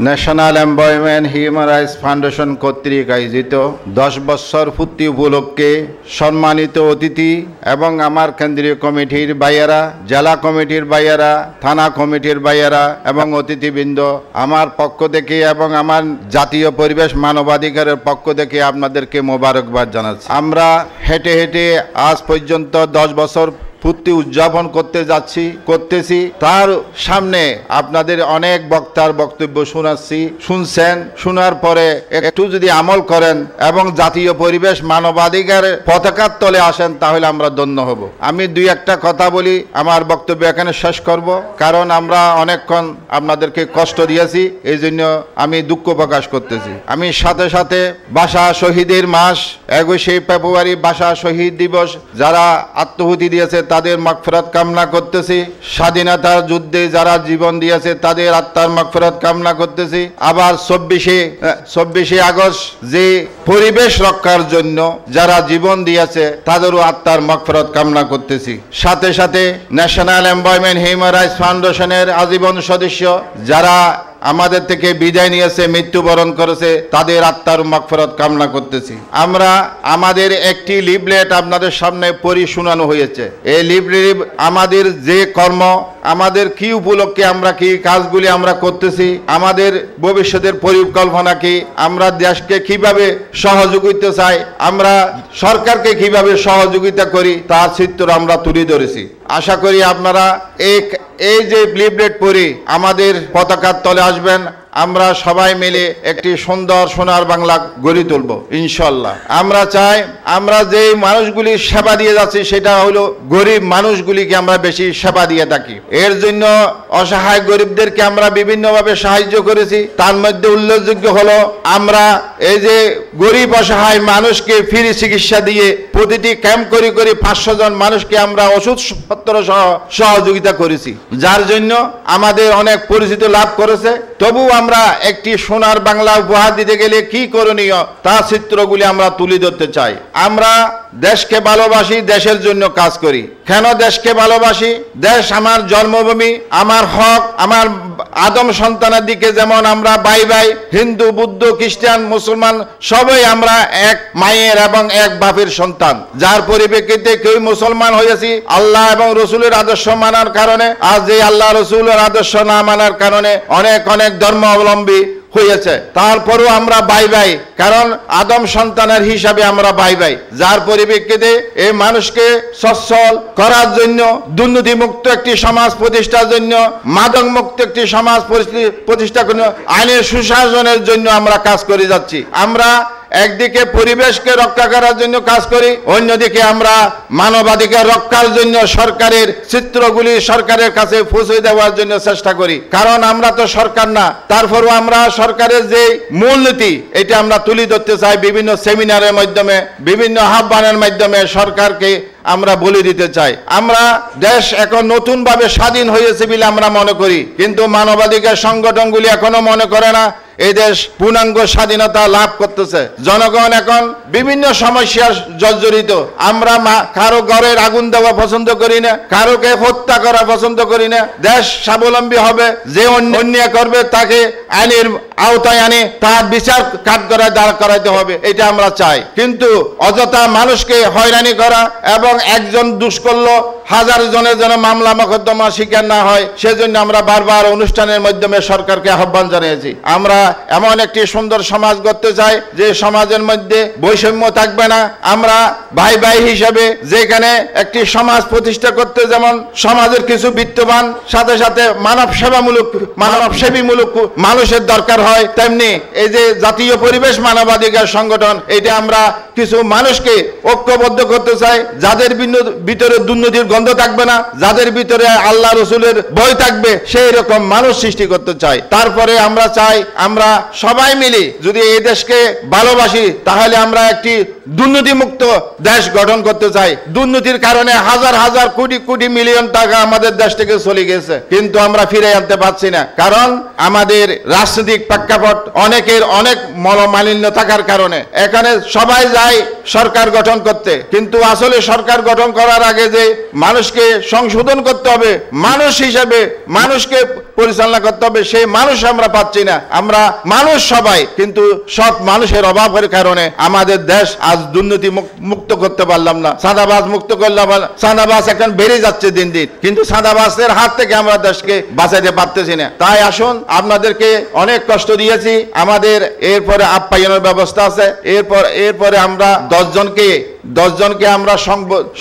National employment human rights foundation কর্তৃক আয়োজিত 10 বছর পূর্তি উপলক্ষে সম্মানিত অতিথি এবং আমার কেন্দ্রীয় কমিটির ভাইয়েরা, জেলা কমিটির ভাইয়েরা, থানা কমিটির ভাইয়েরা এবং অতিথিবৃন্দ, আমার পক্ষ থেকে এবং আমার জাতীয় পরিবেশ মানবাধিকারের পক্ষ থেকে আপনাদেরকে মোবারকবাদ জানাচ্ছি। আমরা হেঁটে হেঁটে আজ পর্যন্ত 10 বছর পূর্তি উদযাপন করতেছি। তার সামনে আপনাদের অনেক বক্তার বক্তব্য শুনছেন। শোনার পরে একটু যদি আমল করেন এবং জাতীয় পরিবেশ মানবাধিকার পতাকার তলে আসেন তাহলে আমরা ধন্য হব। আমি দুই একটা কথা বলি, আমার বক্তব্য এখানে শেষ করব, কারণ আমরা অনেকক্ষণ আপনাদেরকে কষ্ট দিয়েছি, এই জন্য আমি দুঃখ প্রকাশ করতেছি। আমি সাথে সাথে ভাষা শহীদের মাস 21শে ফেব্রুয়ারি ভাষা শহীদ দিবস, যারা আত্মহুতি দিয়েছে তাদের মাগফিরাত কামনা করতেছি। স্বাধীনতার যুদ্ধে যারা জীবন দিয়েছে তাদের আত্মার মাগফিরাত কামনা করতেছি। আবার 24শে আগস্ট যে পরিবেশ রক্ষার জন্য যারা জীবন দিয়েছে তাদেরও আত্মার মাগফিরাত কামনা করতেছি। সাথে সাথে ন্যাশনাল এমপ্লয়মেন্ট হিউম্যান রাইটস ফাউন্ডেশনের আজীবন সদস্য যারা আমাদের থেকে বিদায় নিয়েছে, মৃত্যুবরণ করেছে, তাদের আত্মার মাগফিরাত কামনা করতেছি। আমরা আমাদের একটি লিফলেট আপনাদের সামনে পড়ি শোনানো হয়েছে। এই লিফলেট আমাদের যে কর্ম, আমাদের কি উপলক্ষে আমরা কি কাজগুলি আমরা করতেছি, আমাদের ভবিষ্যতের পরিকল্পনা কি, আমরা দেশকে কিভাবে সহযোগিতা চাই, আমরা সরকারকে কিভাবে সহযোগিতা করি, তার চিত্র আমরা তুলে ধরেছি। আশা করি আপনারা এই যে লিফলেট পড়ে আমাদের পতাকার তলে আসবেন, আমরা সবাই মিলে একটি সুন্দর সোনার বাংলা গড়ে তুলব ইনশাল্লাহ। আমরা চাই আমরা যে মানুষগুলি সেবা দিয়ে যাচ্ছি সেটা হলো গরিব মানুষগুলিকে আমরা বেশি সেবা দিয়ে থাকি। এর জন্য অসহায় গরিবদেরকে আমরা বিভিন্নভাবে সাহায্য করেছি। তার মধ্যে উল্লেখযোগ্য হলো আমরা এই যে গরিব অসহায় মানুষকে ফ্রি চিকিৎসা দিয়ে প্রতিটি ক্যাম্প করে 500 জন মানুষকে আমরা ওষুধপত্র সহ সহযোগিতা করেছি, যার জন্য আমাদের অনেক পরিচিতি লাভ করেছে। তবু আমরা একটি সোনার বাংলা উপহার দিতে গেলে কি করণীয় তার চিত্রগুলি আমরা তুলে ধরতে চাই। আমরা দেশকে ভালোবাসি, দেশের জন্য কাজ করি। কেন দেশকে ভালোবাসি? দেশ আমার জন্মভূমি, আমার হক, আমার আদম সন্তানের দিকে যেমন আমরা ভাই ভাই, হিন্দু, বুদ্ধ, খ্রিস্টান, মুসলমান সবাই আমরা এক মায়ের এবং এক বাপের সন্তান, যার পরিপ্রেক্ষিতে কেউ মুসলমান হয়েছি আল্লাহ এবং রসুলের আদর্শ মানার কারণে। আজ এই আল্লাহ রসুলের আদর্শ না মানার কারণে অনেক ধর্ম অবলম্বী হয়েছে। তারপরও আমরা ভাই ভাই, কারণ আদম সন্তানের হিসাবে আমরা ভাই ভাই, যার পরিপ্রেক্ষিতে এই মানুষকে সচ্ছল করার জন্য, দুর্নীতি মুক্ত একটি সমাজ প্রতিষ্ঠার জন্য, মাদক মুক্ত একটি সমাজ প্রতিষ্ঠার জন্য, আইনের সুশাসনের জন্য আমরা কাজ করে যাচ্ছি। আমরা একদিকে পরিবেশকে রক্ষা করার জন্য কাজ করি, অন্যদিকে আমরা মানবাধিকার রক্ষার জন্য সরকারের চিত্রগুলি সরকারের কাছে পৌঁছে দেওয়ার জন্য চেষ্টা করি। কারণ আমরা তো সরকার না, তারপরও আমরা সরকারের যে মূলনীতি এটা আমরা তুলে ধরতে চাই। বিভিন্ন সেমিনারের মাধ্যমে, বিভিন্ন আহ্বানের মাধ্যমে সরকারকে আমরা বলে দিতে চাই। আমরা দেশ এখন নতুনভাবে স্বাধীন হয়েছে বলে আমরা মনে করি, কিন্তু মানবাধিকার সংগঠনগুলি এখনো মনে করে না এই দেশ পূর্ণাঙ্গ স্বাধীনতা লাভ করতেছে। জনগণ এখন বিভিন্ন সমস্যার জর্জরিত। আমরা কারো ঘরের আগুন দেওয়া পছন্দ করি না, কারোকে হত্যা করা পছন্দ করি না। দেশ স্বাবলম্বী হবে, যে অন্যায় করবে তাকে আইনের আওতায় আনে তার বিচার কাঠগড়ায় দাঁড় করাইতে হবে, এটা আমরা চাই। কিন্তু অযথা মানুষকে হয়রানি করা এবং একজন দোষ করলো হাজার জনের যেন মামলা মোকদ্দমা শিকার না হয়, সেজন্য আমরা বারবার অনুষ্ঠানের মাধ্যমে সরকারকে আহ্বান জানিয়েছি। আমরা এমন একটি সুন্দর সমাজ গড়তে চাই যে সমাজের মধ্যে বৈষম্য থাকবে না। আমরা ভাই ভাই হিসেবে যেখানে একটি সমাজ প্রতিষ্ঠা করতে যেমন সমাজের কিছু বিত্তবান সাথে সাথে মানবসেবীমূলক মানুষের দরকার হয়, তেমনি এই যে জাতীয় পরিবেশ মানবাধিকার সংগঠন, এটা আমরা কিছু মানুষকে ঐক্যবদ্ধ করতে চাই, যাদের ভিতরে দুর্নীতির গন্ধ থাকবে না, যাদের ভিতরে আল্লাহ রসুলের ভয় থাকবে, সেই রকম মানুষ সৃষ্টি করতে চাই। তারপরে আমরা চাই আমরা সবাই মিলে যদি এই দেশকে ভালোবাসি তাহলে আমরা একটি দুর্নীতিমুক্ত দেশ গঠন করতে চাই। দুর্নীতির কারণে হাজার হাজার কোটি কোটি মিলিয়ন টাকা আমাদের দেশ থেকে চলে গেছে, কিন্তু আমরা ফিরে আনতে পারছি না, কারণ আমাদের রাজনৈতিক প্রেক্ষাপট অনেকের অনেক মনোমালিন্য থাকার কারণে। এখানে সবাই যায় সরকার গঠন করতে, কিন্তু আসলে সরকার গঠন করার আগে যে মানুষকে সংশোধন করতে হবে, মানুষ হিসেবে মানুষকে পরিচালনা করতে হবে, সেই মানুষ আমরা পাচ্ছি না। আমরা মানুষ সবাই, কিন্তু সৎ মানুষের অভাবের কারণে আমাদের দেশ আজ দুর্নীতি মুক্ত করতে পারলাম না, চাঁদাবাজ মুক্ত করলাম। চাঁদাবাজ এখন বেড়ে যাচ্ছে দিন দিন, কিন্তু চাঁদাবাজের হাত থেকে আমরা দেশকে বাঁচাইতে পারতেছি না। তাই আসুন, আপনাদেরকে অনেক কষ্ট দিয়েছি, আমাদের এরপরে আপ্যায়নের ব্যবস্থা আছে। এরপরে আমরা 10 জনকে আমরা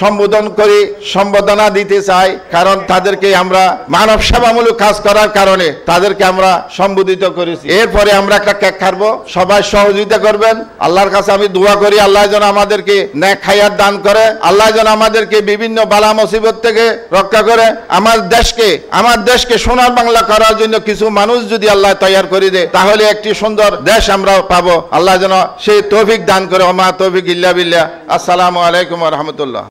সম্বোধন করি, সম্বোধনা দিতে চাই, কারণ তাদেরকে আমরা মানব সেবামূলক কাজ করার কারণে তাদেরকে আমরা সম্বোধিত করেছি। এরপরে আমরা একটা কেক কাটবো, সবাই সহযোগিতা করবেন। আল্লাহর কাছে আমি দোয়া করি আল্লাহ যেন আমাদেরকে নেক হায়াত দান করে, আল্লাহ যেন আমাদেরকে বিভিন্ন বালা মুসিবত থেকে রক্ষা করে। আমার দেশকে সোনার বাংলা করার জন্য কিছু মানুষ যদি আল্লাহ তৈরি করে দেয়, তাহলে একটি সুন্দর দেশ আমরা পাবো। আল্লাহ যেন সেই তৌফিক দান করে। ওমা তৌফিক ইল্লা বিল্লাহ। আসসালামু আলাইকুম ওয়া রাহমাতুল্লাহ।